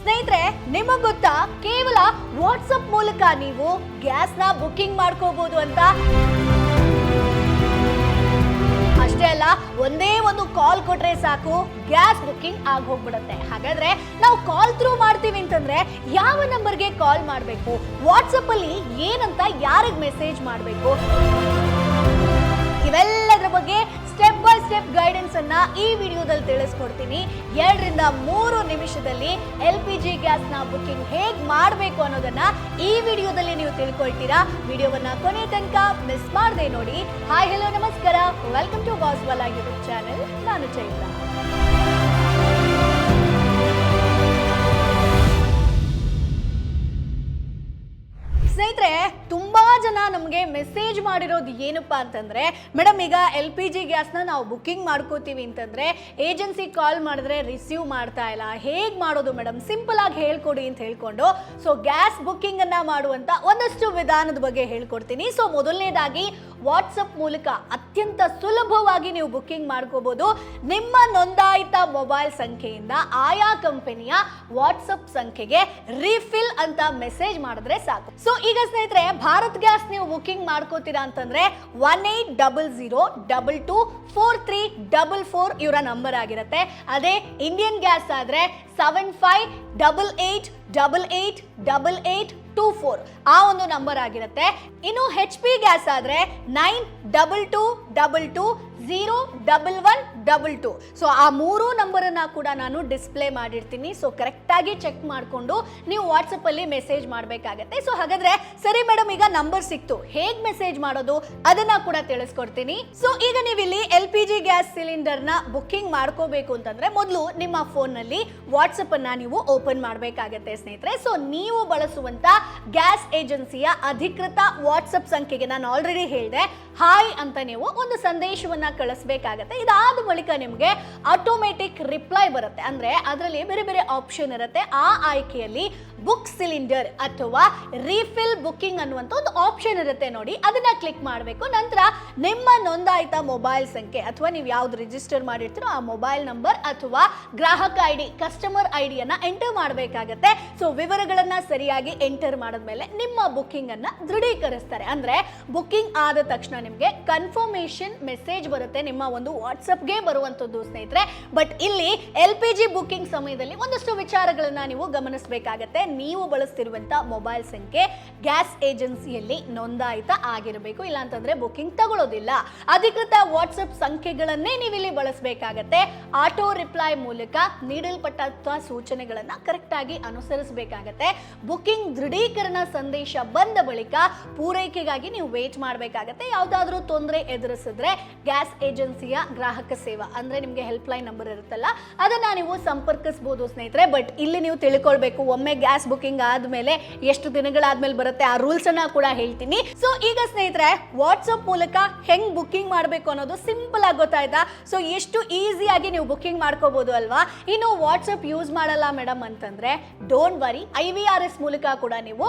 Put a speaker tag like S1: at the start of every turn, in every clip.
S1: ಸ್ನೇಹಿತರೆ, ನಿಮಗೆ ಗೊತ್ತಾ ಕೇವಲ ವಾಟ್ಸಪ್ ಮೂಲಕ ನೀವು ಗ್ಯಾಸ್ನ ಬುಕ್ಕಿಂಗ್ ಮಾಡ್ಕೋಬಹುದು ಅಂತ? ಅಷ್ಟೇ ಅಲ್ಲ, ಒಂದೇ ಒಂದು ಕಾಲ್ ಕೊಟ್ರೆ ಸಾಕು ಗ್ಯಾಸ್ ಬುಕ್ಕಿಂಗ್ ಆಗಿ ಹೋಗ್ಬಿಡುತ್ತೆ. ಹಾಗಾದ್ರೆ ನಾವು ಕಾಲ್ ಥ್ರೂ ಮಾಡ್ತೀವಿ ಅಂತಂದ್ರೆ ಯಾವ ನಂಬರ್ಗೆ ಕಾಲ್ ಮಾಡಬೇಕು, ವಾಟ್ಸಪ್ ಅಲ್ಲಿ ಏನಂತ ಯಾರಿಗೆ ಮೆಸೇಜ್ ಮಾಡಬೇಕು, ಇವೆಲ್ಲದರ ಬಗ್ಗೆ ಸ್ಟೆಪ್ ಬೈ ಸ್ಟೆಪ್ ಗೈಡೆನ್ಸ್ ಅನ್ನ ಈ ವಿಡಿಯೋದಲ್ಲಿ ತಿಳಿಸ್ಕೊಡ್ತೀನಿ. 2 ರಿಂದ 3 ನಿಮಿಷದಲ್ಲಿ LPG ಗ್ಯಾಸ್ನ ಬುಕ್ಕಿಂಗ್ ಹೇಗ್ ಮಾಡಬೇಕು ಅನ್ನೋದನ್ನ ಈ ವಿಡಿಯೋದಲ್ಲಿ ನೀವು ತಿಳ್ಕೊಳ್ತೀರಾ. ವಿಡಿಯೋವನ್ನ ಕೊನೆ ತನಕ ಮಿಸ್ ಮಾಡದೆ ನೋಡಿ. ಹಾಯ್, ಹಲೋ, ನಮಸ್ಕಾರ, ವೆಲ್ಕಮ್ ಟು ಬಾಸ್ವಾಲಾ ಯೂಟ್ಯೂಬ್ ಚಾನೆಲ್. ನಾನು ಚೈತ್ರ. ಸ್ನೇಹಿತರೆ, ತುಂಬಾ ಜನ ನಮಗೆ ಮೆಸೇಜ್ ಮಾಡಿರೋದು ಏನಪ್ಪಾ ಅಂತಂದ್ರೆ, ಮೇಡಮ್ ಈಗ LPG ಗ್ಯಾಸ್ನ ನಾವು ಬುಕ್ಕಿಂಗ್ ಮಾಡ್ಕೋತೀವಿ ಅಂತಂದ್ರೆ ಏಜೆನ್ಸಿ ಕಾಲ್ ಮಾಡಿದ್ರೆ ರಿಸೀವ್ ಮಾಡ್ತಾ ಇಲ್ಲ, ಹೇಗ್ ಮಾಡೋದು ಮೇಡಮ್, ಸಿಂಪಲ್ ಆಗಿ ಹೇಳ್ಕೊಡಿ ಅಂತ ಹೇಳ್ಕೊಂಡು ಸೊ ಗ್ಯಾಸ್ ಬುಕ್ಕಿಂಗ್ ಅನ್ನ ಮಾಡುವಂತ ಒಂದಷ್ಟು ವಿಧಾನದ ಬಗ್ಗೆ ಹೇಳ್ಕೊಡ್ತೀನಿ. ಸೊ ಮೊದಲನೇದಾಗಿ ವಾಟ್ಸಪ್ ಮೂಲಕ ಅತ್ಯಂತ ಸುಲಭವಾಗಿ ನೀವು ಬುಕ್ಕಿಂಗ್ ಮಾಡ್ಕೋಬಹುದು. ನಿಮ್ಮ ನೋಂದಾಯಿತ ಮೊಬೈಲ್ ಸಂಖ್ಯೆಯಿಂದ ಆಯಾ ಕಂಪನಿಯ ವಾಟ್ಸಪ್ ಸಂಖ್ಯೆಗೆ ರೀಫಿಲ್ ಅಂತ ಮೆಸೇಜ್ ಮಾಡಿದ್ರೆ ಸಾಕು. ಸೊ ಈಗ ಸ್ನೇಹಿತರೆ, ಭಾರತ್ ಗ್ಯಾಸ್ ನೀವು ಬುಕ್ಕಿಂಗ್ ಮಾಡ್ಕೋತೀರಾ ಅಂತಂದ್ರೆ 1800224344 ಇವರ ನಂಬರ್ ಆಗಿರುತ್ತೆ. ಅದೇ ಇಂಡಿಯನ್ ಗ್ಯಾಸ್ ಆದ್ರೆ 7588888824 ಆ ಒಂದು ನಂಬರ್ ಆಗಿರುತ್ತೆ. ಇನ್ನು HP ಗ್ಯಾಸ್ ಆದ್ರೆ 9222201122. ಸೊ ಆ 3 ನಂಬರ್ ಅನ್ನ ಕೂಡ ನಾನು ಡಿಸ್ಪ್ಲೇ ಮಾಡಿರ್ತೀನಿ. ಸೊ ಕರೆಕ್ಟ್ ಆಗಿ ಚೆಕ್ ಮಾಡಿಕೊಂಡು ನೀವು ವಾಟ್ಸಪ್ ಅಲ್ಲಿ ಮೆಸೇಜ್ ಮಾಡಬೇಕಾಗತ್ತೆ. ಸೊ ಹಾಗಾದ್ರೆ ಸರಿ ಮೇಡಮ್, ಈಗ ನಂಬರ್ ಸಿಕ್ತು, ಹೇಗ್ ಮೆಸೇಜ್ ಮಾಡೋದು ಅದನ್ನ ಕೂಡ ತಿಳಿಸ್ಕೊಡ್ತೀನಿ. ಸೊ ಈಗ ನೀವು ಇಲ್ಲಿ LPG ಗ್ಯಾಸ್ ಸಿಲಿಂಡರ್ ನ ಬುಕ್ಕಿಂಗ್ ಮಾಡ್ಕೋಬೇಕು ಅಂತಂದ್ರೆ ಮೊದಲು ನಿಮ್ಮ ಫೋನ್ ನಲ್ಲಿ ವಾಟ್ಸಪ್ ಅನ್ನ ನೀವು ಓಪನ್ ಮಾಡಬೇಕಾಗತ್ತೆ ಸ್ನೇಹಿತರೆ. ಸೊ ನೀವು ಬಳಸುವಂತ ಗ್ಯಾಸ್ ಏಜೆನ್ಸಿಯ ಅಧಿಕೃತ ವಾಟ್ಸಪ್ ಸಂಖ್ಯೆಗೆ ನಾನು ಆಲ್ರೆಡಿ ಹೇಳಿದೆ, ಹಾಯ್ ಅಂತ ನೀವು ಒಂದು ಸಂದೇಶವನ್ನ ಕಳಿಸಬೇಕಾಗತ್ತೆ. ಇದಾದ ಬಳಿಕ ನಿಮಗೆ ಆಟೋಮೆಟಿಕ್ ರಿಪ್ಲೈ ಬರುತ್ತೆ. ಅಂದ್ರೆ ಅದರಲ್ಲಿ ಬೇರೆ ಬೇರೆ ಆಪ್ಷನ್ ಇರುತ್ತೆ. ಆ ಆಯ್ಕೆಯಲ್ಲಿ ಬುಕ್ ಸಿಲಿಂಡರ್ ಅಥವಾ ರೀಫಿಲ್ ಬುಕ್ಕಿಂಗ್ ಅನ್ನುವಂತ ಒಂದು ಆಪ್ಷನ್ ಇರುತ್ತೆ ನೋಡಿ, ಅದನ್ನ ಕ್ಲಿಕ್ ಮಾಡಬೇಕು. ನಂತರ ನಿಮ್ಮ ನೋಂದಾಯಿತ ಮೊಬೈಲ್ ಸಂಖ್ಯೆ ಅಥವಾ ನೀವು ಯಾವ್ದು ರಿಜಿಸ್ಟರ್ ಮಾಡಿರ್ತೀರೋ ಆ ಮೊಬೈಲ್ ನಂಬರ್ ಅಥವಾ ಗ್ರಾಹಕ ID, ಕಸ್ಟಮರ್ ID ಅನ್ನ ಎಂಟರ್ ಮಾಡಬೇಕಾಗತ್ತೆ. ಸೊ ವಿವರಗಳನ್ನ ಸರಿಯಾಗಿ ಎಂಟರ್ ಮಾಡಿದ್ಮೇಲೆ ನಿಮ್ಮ ಬುಕ್ಕಿಂಗ್ ಅನ್ನ ದೃಢೀಕರಿಸ್ತಾರೆ. ಅಂದ್ರೆ ಬುಕ್ಕಿಂಗ್ ಆದ ತಕ್ಷಣ ನಿಮಗೆ ಕನ್ಫರ್ಮೇಶನ್ ಮೆಸೇಜ್ ಬರುತ್ತೆ ನಿಮ್ಮ ಒಂದು ವಾಟ್ಸಪ್ಗೆ ಬರುವಂತದ್ದು ಸ್ನೇಹಿತರೆ. ಬಟ್ ಇಲ್ಲಿ LPG ಬುಕ್ಕಿಂಗ್ ಸಮಯದಲ್ಲಿ ಒಂದಷ್ಟು ವಿಚಾರಗಳನ್ನ ನೀವು ಗಮನಿಸಬೇಕಾಗತ್ತೆ. ನೀವು ಬಳಸ್ತಿರುವಂತ ಮೊಬೈಲ್ ಸಂಖ್ಯೆ ಗ್ಯಾಸ್ ಏಜೆನ್ಸಿಯಲ್ಲಿ ನೋಂದಾಯಿತ ಆಗಿರಬೇಕು, ಇಲ್ಲ ಅಂತಂದ್ರೆ ಬುಕ್ಕಿಂಗ್ ತಗೊಳ್ಳೋದಿಲ್ಲ. ಅಧಿಕೃತ ವಾಟ್ಸಪ್ ಸಂಖ್ಯೆಗಳನ್ನೇ ನೀವು ಇಲ್ಲಿ ಬಳಸಬೇಕಾಗತ್ತೆ. ಆಟೋ ರಿಪ್ಲೈ ಮೂಲಕ ನೀಡಲ್ಪಟ್ಟ ಸೂಚನೆಗಳನ್ನ ಕರೆಕ್ಟ್ ಆಗಿ ಅನುಸರಿಸಬೇಕಾಗತ್ತೆ. ಬುಕ್ಕಿಂಗ್ ದೃಢೀಕರಣ ಸಂದೇಶ ಬಂದ ಬಳಿಕ ಪೂರೈಕೆಗಾಗಿ ನೀವು ವೇಟ್ ಮಾಡಬೇಕಾಗತ್ತೆ. ಯಾವ್ದಾದ್ರೂ ತೊಂದರೆ ಎದುರಿಸಿದ್ರೆ ಗ್ಯಾಸ್ ಏಜೆನ್ಸಿಯ ಗ್ರಾಹಕ ಸೇವಾ ಅಂದ್ರೆ ನಿಮ್ಗೆ ಹೆಲ್ಪ್ ಲೈನ್ ನಂಬರ್ ಇರುತ್ತಲ್ಲ, ಅದನ್ನ ನೀವು ಸಂಪರ್ಕಿಸಬಹುದು ಸ್ನೇಹಿತರೆ. ಬಟ್ ಇಲ್ಲಿ ನೀವು ತಿಳ್ಕೊಳ್ಬೇಕು, ಒಮ್ಮೆ ಗ್ಯಾಸ್ ಬುಕ್ಕಿಂಗ್ ಆದ್ಮೇಲೆ ಎಷ್ಟು ದಿನಗಳಾದ್ಮೇಲೆ ಬರುತ್ತೆ ಆ ರೂಲ್ಸ್ ಅನ್ನ ಕೂಡ ಹೇಳ್ತೀನಿ. ಸೊ ಈಗ ಸ್ನೇಹಿತರೆ, ವಾಟ್ಸಪ್ ಮೂಲಕ ಹೆಂಗ್ ಬುಕ್ಕಿಂಗ್ ಮಾಡಬೇಕು ಅನ್ನೋದು ಸಿಂಪಲ್ ಆಗಿ ಗೊತ್ತಾಯ್ತಾ? ಸೊ ಎಷ್ಟು ಈಸಿಯಾಗಿ ನೀವು ಬುಕ್ಕಿಂಗ್ ಮಾಡ್ಕೋಬಹುದು ಅಲ್ವಾ? ಇನ್ನು ವಾಟ್ಸಪ್ ಯೂಸ್ ಮಾಡಲ್ಲ ಮೇಡಮ್ ಅಂತಂದ್ರೆ ಡೋಂಟ್ ವರಿ, IVRS ಮೂಲಕ ಕೂಡ ನೀವು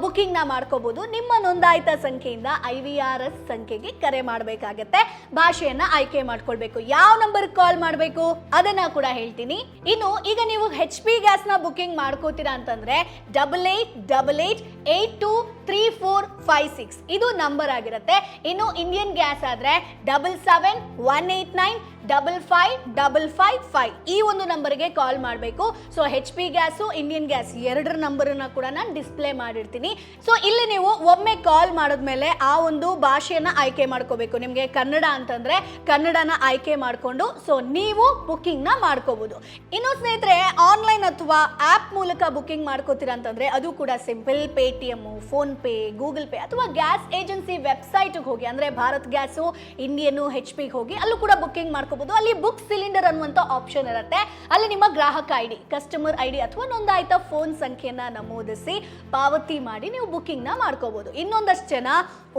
S1: ಬುಕ್ಕಿಂಗ್ ನ ಮಾಡ್ಕೋಬಹುದು. ನಿಮ್ಮ ನೋಂದಾಯಿತ ಸಂಖ್ಯೆಯಿಂದ IVRS ಸಂಖ್ಯೆಗೆ ಕರೆ ಮಾಡಬೇಕಾಗತ್ತೆ. ಭಾಷೆಯನ್ನ ಆಯ್ಕೆ ಮಾಡ್ಕೊಳ್ಬೇಕು, ಯಾವ ನಂಬರ್ ಕಾಲ್ ಮಾಡಬೇಕು ಅದನ್ನ ಕೂಡ ಹೇಳ್ತೀನಿ. ಇನ್ನು ಈಗ ನೀವು HP ಗ್ಯಾಸ್ ನ ಬುಕ್ಕಿಂಗ್ ಮಾಡ್ಕೋತೀರಾ ಅಂತಂದ್ರೆ 8888823456 ಇದು ನಂಬರ್ ಆಗಿರುತ್ತೆ. ಇನ್ನು ಇಂಡಿಯನ್ ಗ್ಯಾಸ್ ಆದ್ರೆ 7718955555 ಈ ಒಂದು ನಂಬರ್ಗೆ ಕಾಲ್ ಮಾಡಬೇಕು. So HP gas Indian gas ಎರಡರ ನಂಬರ್ ಅನ್ನ ಕೂಡ ನಾನು ಡಿಸ್ಪ್ಲೇ ಮಾಡಿರ್ತೀನಿ. ಸೊ ಇಲ್ಲಿ ನೀವು ಒಮ್ಮೆ ಕಾಲ್ ಮಾಡಿದ್ಮೇಲೆ ಆ ಒಂದು ಭಾಷೆಯನ್ನ ಆಯ್ಕೆ ಮಾಡ್ಕೋಬೇಕು. ನಿಮ್ಗೆ ಕನ್ನಡ ಅಂತಂದ್ರೆ ಕನ್ನಡನ ಆಯ್ಕೆ ಮಾಡ್ಕೊಂಡು ಸೊ ನೀವು ಬುಕ್ಕಿಂಗ್ ನ ಮಾಡ್ಕೋಬಹುದು. ಇನ್ನು ಸ್ನೇಹಿತರೆ, ಆನ್ಲೈನ್ ಅಥವಾ ಆಪ್ ಮೂಲಕ ಬುಕ್ಕಿಂಗ್ ಮಾಡ್ಕೋತೀರಾ ಅಂತಂದ್ರೆ ಅದು ಕೂಡ simple. Paytm, phone pay, Google pay ಅಥವಾ ಗ್ಯಾಸ್ ಏಜೆನ್ಸಿ ವೆಬ್ಸೈಟ್ ಹೋಗಿ, ಅಂದ್ರೆ ಭಾರತ್ ಗ್ಯಾಸು, ಇಂಡಿಯನ್, HP ಹೋಗಿ ಅಲ್ಲೂ ಕೂಡ ಬುಕ್ಕಿಂಗ್ ಮಾಡ್ಕೋಬಹುದು. ಅಲ್ಲಿ ಬುಕ್ ಸಿಲಿಂಡರ್ ಅನ್ನುವಂತ ಆಪ್ಷನ್ ಇರುತ್ತೆ. ಅಲ್ಲಿ ನಿಮ್ಮ ಗ್ರಾಹಕ ID, ಕಸ್ಟಮರ್ ID ಅಥವಾ ನೋಂದಾಯಿತ ಫೋನ್ ಸಂಖ್ಯೆಯನ್ನ ನಮೂದಿಸಿ ಪಾವತಿ ಮಾಡಿ ನೀವು ಬುಕ್ಕಿಂಗ್ ನ ಮಾಡ್ಕೋಬಹುದು. ಇನ್ನೊಂದಷ್ಟು ಜನ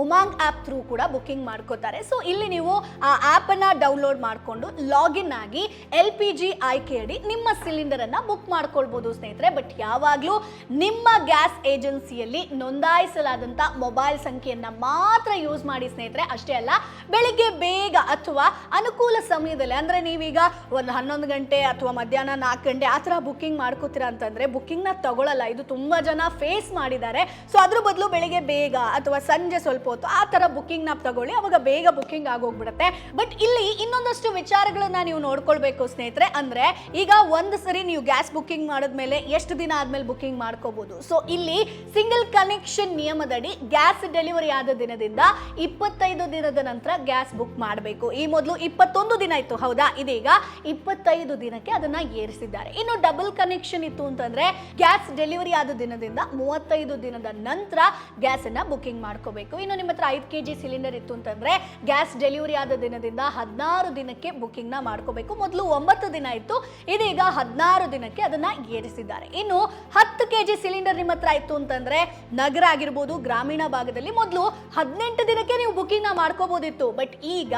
S1: ಉಮಾಂಗ್ ಆಪ್ ಥ್ರೂ ಕೂಡ ಬುಕ್ಕಿಂಗ್ ಮಾಡ್ಕೋತಾರೆ. ಸೊ ಇಲ್ಲಿ ನೀವು ಆ ಆಪ್ ಅನ್ನ ಡೌನ್ಲೋಡ್ ಮಾಡಿಕೊಂಡು ಲಾಗಿನ್ ಆಗಿ LPG ಆಯ್ಕೆಯಡಿ ನಿಮ್ಮ ಸಿಲಿಂಡರ್ ಅನ್ನ ಬುಕ್ ಮಾಡ್ಕೊಳ್ಬಹುದು ಸ್ನೇಹಿತರೆ. ಬಟ್ ಯಾವಾಗ್ಲೂ ನಿಮ್ಮ ಗ್ಯಾಸ್ ಏಜೆನ್ಸಿಯಲ್ಲಿ ನೋಂದಾಯಿಸಲಾದಂತ ಮೊಬೈಲ್ ಸಂಖ್ಯೆಯನ್ನ ಮಾತ್ರ ಯೂಸ್ ಮಾಡಿ ಸ್ನೇಹಿತರೆ. ಅಷ್ಟೇ ಅಲ್ಲ, ಬೆಳಿಗ್ಗೆ ಬೇಗ ಅಥವಾ ಅನುಕೂಲ ಸಮಯ ಸಮಯದಲ್ಲಿ ಅಂದರೆ ನೀವೀಗ ಒಂದು 11 ಗಂಟೆ ಅಥವಾ ಮಧ್ಯಾಹ್ನ 4 ಗಂಟೆ ಆ ಥರ ಬುಕ್ಕಿಂಗ್ ಮಾಡ್ಕೋತೀರಾ ಅಂತಂದರೆ ಬುಕ್ಕಿಂಗ್ನ ತಗೊಳ್ಳಲ್ಲ. ಇದು ತುಂಬ ಜನ ಫೇಸ್ ಮಾಡಿದ್ದಾರೆ. ಸೊ ಅದ್ರ ಬದಲು ಬೆಳಿಗ್ಗೆ ಬೇಗ ಅಥವಾ ಸಂಜೆ ಸ್ವಲ್ಪ ಹೊತ್ತು ಆ ಥರ ಬುಕ್ಕಿಂಗ್ನ ತಗೊಳ್ಳಿ, ಅವಾಗ ಬೇಗ ಬುಕ್ಕಿಂಗ್ ಆಗೋಗ್ಬಿಡುತ್ತೆ. ಬಟ್ ಇಲ್ಲಿ ಇನ್ನೊಂದಷ್ಟು ವಿಚಾರಗಳನ್ನ ನೀವು ನೋಡ್ಕೊಳ್ಬೇಕು ಸ್ನೇಹಿತರೆ. ಅಂದರೆ ಈಗ ಒಂದು ಸರಿ ನೀವು ಗ್ಯಾಸ್ ಬುಕ್ಕಿಂಗ್ ಮಾಡಿದ್ಮೇಲೆ ಎಷ್ಟು ದಿನ ಆದ್ಮೇಲೆ ಬುಕ್ಕಿಂಗ್ ಮಾಡ್ಕೋಬಹುದು. ಸೊ ಇಲ್ಲಿ ಸಿಂಗಲ್ ಕನೆಕ್ಷನ್ ನಿಯಮದಡಿ ಗ್ಯಾಸ್ ಡೆಲಿವರಿ ಆದ ದಿನದಿಂದ 25 ದಿನದ ನಂತರ ಗ್ಯಾಸ್ ಬುಕ್ ಮಾಡಬೇಕು. ಈ ಮೊದಲು 21 ದಿನ ಇತ್ತು, ಹೌದಾ? ಇದೀಗ 25 ದಿನಕ್ಕೆ ಅದನ್ನ ಏರಿಸಿದ್ದಾರೆ. ಇನ್ನು ಡಬಲ್ ಕನೆಕ್ಷನ್ ಇತ್ತು ಅಂತಂದ್ರೆ ಗ್ಯಾಸ್ ಡೆಲಿವರಿ ಆದ ದಿನದಿಂದ 35 ದಿನದ ನಂತರ ಗ್ಯಾಸ್ ಅನ್ನ ಬುಕ್ಕಿಂಗ್ ಮಾಡ್ಕೋಬೇಕು. ಇನ್ನು ನಿಮ್ಮ ಹತ್ರ 5 kg ಸಿಲಿಂಡರ್ ಇತ್ತು ಅಂತಂದ್ರೆ ಗ್ಯಾಸ್ ಡೆಲಿವರಿ ಆದ ದಿನದಿಂದ 16 ದಿನಕ್ಕೆ ಬುಕ್ಕಿಂಗ್ ನ ಮಾಡ್ಕೋಬೇಕು. ಮೊದಲು 9 ದಿನ ಇತ್ತು, ಇದೀಗ 16 ದಿನಕ್ಕೆ ಅದನ್ನ ಏರಿಸಿದ್ದಾರೆ. ಇನ್ನು 10 kg ಸಿಲಿಂಡರ್ ನಿಮ್ಮ ಹತ್ರ ಇತ್ತು ಅಂತಂದ್ರೆ ನಗರ ಆಗಿರ್ಬೋದು, ಗ್ರಾಮೀಣ ಭಾಗದಲ್ಲಿ ಮೊದಲು 18 ದಿನಕ್ಕೆ ನೀವು ಬುಕ್ಕಿಂಗ್ ನ ಮಾಡ್ಕೋಬಹುದಿತ್ತು. ಬಟ್ ಈಗ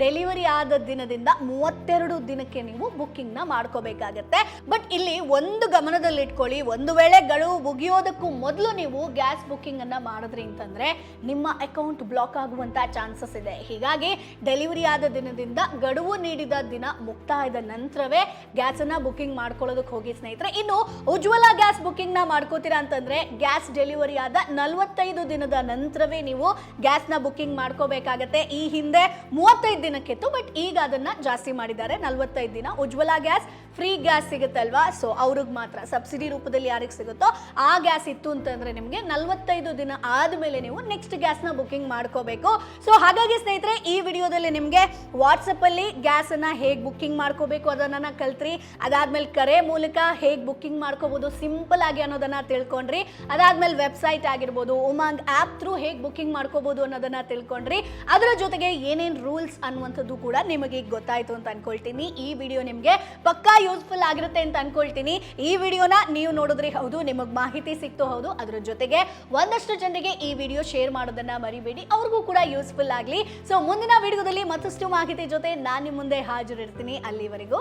S1: ಡೆಲಿವರಿ ಆದ ದಿನದಿಂದ 32 ದಿನಕ್ಕೆ ನೀವು ಬುಕ್ಕಿಂಗ್ ನ ಮಾಡ್ಕೋಬೇಕಾಗತ್ತೆ. ಬಟ್ ಇಲ್ಲಿ ಒಂದು ಗಮನದಲ್ಲಿ ಇಟ್ಕೊಳ್ಳಿ, ಒಂದು ವೇಳೆ ಗಡುವು ಮುಗಿಯೋದಕ್ಕೂ ಮೊದಲು ನೀವು ಗ್ಯಾಸ್ ಬುಕ್ಕಿಂಗ್ ಅನ್ನ ಮಾಡಿದ್ರಿ ಅಂತಂದ್ರೆ ನಿಮ್ಮ ಅಕೌಂಟ್ ಬ್ಲಾಕ್ ಆಗುವಂತ ಚಾನ್ಸಸ್ ಇದೆ. ಹೀಗಾಗಿ ಡೆಲಿವರಿ ಆದ ದಿನದಿಂದ ಗಡುವು ನೀಡಿದ ದಿನ ಮುಕ್ತಾಯದ ನಂತರವೇ ಗ್ಯಾಸ್ ಅನ್ನ ಬುಕ್ಕಿಂಗ್ ಮಾಡ್ಕೊಳ್ಳೋದಕ್ಕೆ ಹೋಗಿ ಸ್ನೇಹಿತರೆ. ಇನ್ನು ಉಜ್ವಲ ಗ್ಯಾಸ್ ಬುಕ್ಕಿಂಗ್ ನ ಮಾಡ್ಕೋತೀರಾ ಅಂತಂದ್ರೆ ಗ್ಯಾಸ್ ಡೆಲಿವರಿ ಆದ 45 ದಿನದ ನಂತರವೇ ನೀವು ಗ್ಯಾಸ್ ನ ಬುಕ್ಕಿಂಗ್ ಮಾಡ್ಕೋಬೇಕಾಗತ್ತೆ. ಈ ಹಿಂದೆ 35 ದಿನಕ್ಕಿತ್ತು, ಬಟ್ ಈಗ ಅದನ್ನ ಜಾಸ್ತಿ ಮಾಡಿದ್ದಾರೆ, 45 ದಿನ. ಉಜ್ವಲ ಗ್ಯಾಸ್ ಫ್ರೀ ಗ್ಯಾಸ್ ಸಿಗುತ್ತಲ್ವಾ, ಸೊ ಅವ್ರಿಗೆ ಮಾತ್ರ ಸಬ್ಸಿಡಿ ರೂಪದಲ್ಲಿ ಯಾರಿಗೆ ಸಿಗುತ್ತೋ ಆ ಗ್ಯಾಸ್ ಇತ್ತು ಅಂತಂದ್ರೆ ನಿಮಗೆ 45 ದಿನ ಆದ್ಮೇಲೆ ನೀವು ನೆಕ್ಸ್ಟ್ ಗ್ಯಾಸ್ ನ ಬುಕ್ಕಿಂಗ್ ಮಾಡ್ಕೋಬೇಕು. ಸೊ ಹಾಗಾಗಿ ಸ್ನೇಹಿತರೆ, ಈ ವಿಡಿಯೋದಲ್ಲಿ ನಿಮಗೆ ವಾಟ್ಸಪ್ ಅಲ್ಲಿ ಗ್ಯಾಸ್ ಅನ್ನ ಹೇಗೆ ಬುಕ್ಕಿಂಗ್ ಮಾಡ್ಕೋಬೇಕು ಅದನ್ನ ಕಲ್ತ್ರಿ. ಅದಾದ್ಮೇಲೆ ಕರೆ ಮೂಲಕ ಹೇಗೆ ಬುಕ್ಕಿಂಗ್ ಮಾಡ್ಕೋಬಹುದು ಸಿಂಪಲ್ ಆಗಿ ಅನ್ನೋದನ್ನ ತಿಳ್ಕೊಂಡ್ರಿ. ಅದಾದ್ಮೇಲೆ ವೆಬ್ಸೈಟ್ ಆಗಿರ್ಬೋದು, ಉಮಂಗ್ ಆಪ್ ಥ್ರೂ ಹೇಗೆ ಬುಕ್ಕಿಂಗ್ ಮಾಡ್ಕೋಬಹುದು ಅನ್ನೋದನ್ನ ತಿಳ್ಕೊಂಡ್ರಿ. ಅದರ ಜೊತೆಗೆ ಏನೇನ್ ರೂಲ್ಸ್ ಅನ್ನುವಂಥದ್ದು ಕೂಡ ನಿಮಗೆ ಗೊತ್ತಾಯ್ತು ಅಂತ ಅನ್ಕೊಳ್ತೀನಿ. ಈ ವಿಡಿಯೋ ನಿಮಗೆ ಪಕ್ಕಾ ಯೂಸ್ಫುಲ್ ಆಗಿರುತ್ತೆ ಅಂತ ಅನ್ಕೊಳ್ತೀನಿ. ಈ ವಿಡಿಯೋನ ನೀವು ನೋಡಿದ್ರಿ, ಹೌದು, ನಿಮಗೆ ಮಾಹಿತಿ ಸಿಕ್ತು, ಹೌದು. ಅದರ ಜೊತೆಗೆ ಒಂದಷ್ಟು ಜನರಿಗೆ ಈ ವಿಡಿಯೋ ಶೇರ್ ಮಾಡೋದನ್ನ ಮರಿಬೇಡಿ, ಅವ್ರಿಗೂ ಕೂಡ ಯೂಸ್ಫುಲ್ ಆಗಲಿ. ಸೊ ಮುಂದಿನ ವಿಡಿಯೋದಲ್ಲಿ ಮತ್ತಷ್ಟು ಮಾಹಿತಿ ಜೊತೆ ನಾನು ನಿಮ್ಮ ಮುಂದೆ ಹಾಜರಿರ್ತೀನಿ. ಅಲ್ಲಿವರೆಗೂ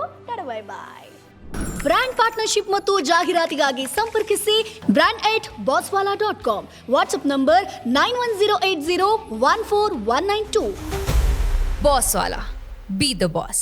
S1: ಬೈ ಬಾಯ್. ಬ್ರ್ಯಾಂಡ್ ಪಾರ್ಟ್ನರ್ಶಿಪ್ ಮತ್ತು ಜಾಹೀರಾತಿಗಾಗಿ ಸಂಪರ್ಕಿಸಿ brand@bosswala.com. WhatsApp number 9108014192.
S2: Bosswala. Be the boss.